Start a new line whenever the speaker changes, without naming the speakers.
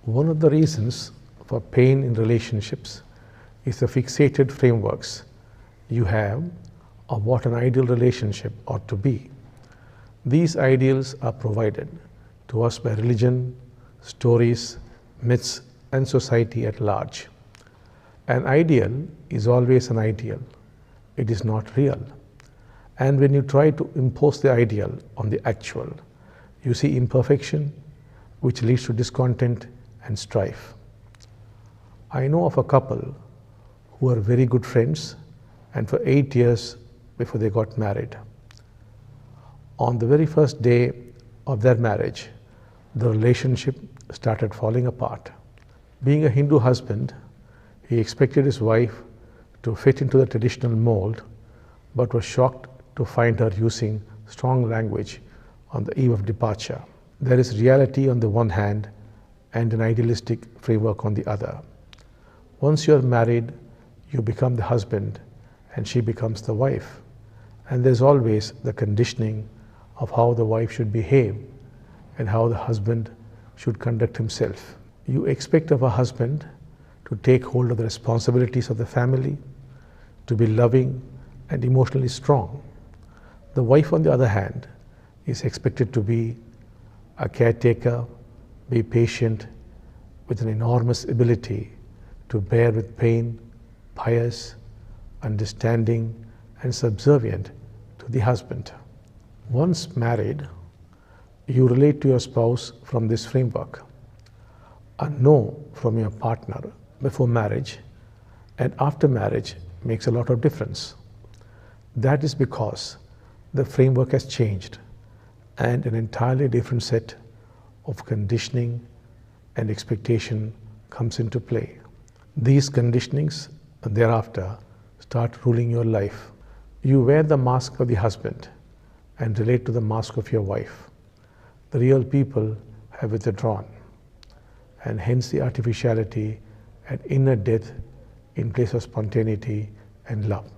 One of the reasons for pain in relationships is the fixated frameworks you have of what an ideal relationship ought to be. These ideals are provided to us by religion, stories, myths, and society at large. An ideal is always an ideal. It is not real. And when you try to impose the ideal on the actual, you see imperfection, which leads to discontent and strife. I know of a couple who were very good friends and for 8 years before they got married. On the very first day of their marriage, the relationship started falling apart. Being a Hindu husband, he expected his wife to fit into the traditional mold, but was shocked to find her using strong language on the eve of departure. There is reality on the one hand and an idealistic framework on the other. Once you are married, you become the husband and she becomes the wife. And there's always the conditioning of how the wife should behave and how the husband should conduct himself. You expect of a husband to take hold of the responsibilities of the family, to be loving and emotionally strong. The wife, on the other hand, is expected to be a caretaker, be patient, with an enormous ability to bear with pain, pious, understanding, and subservient to the husband. Once married, you relate to your spouse from this framework. A no from your partner before marriage and after marriage makes a lot of difference. That is because the framework has changed and an entirely different set of conditioning and expectation comes into play. These conditionings thereafter start ruling your life. You wear the mask of the husband and relate to the mask of your wife. The real people have withdrawn, and hence the artificiality and inner death in place of spontaneity and love.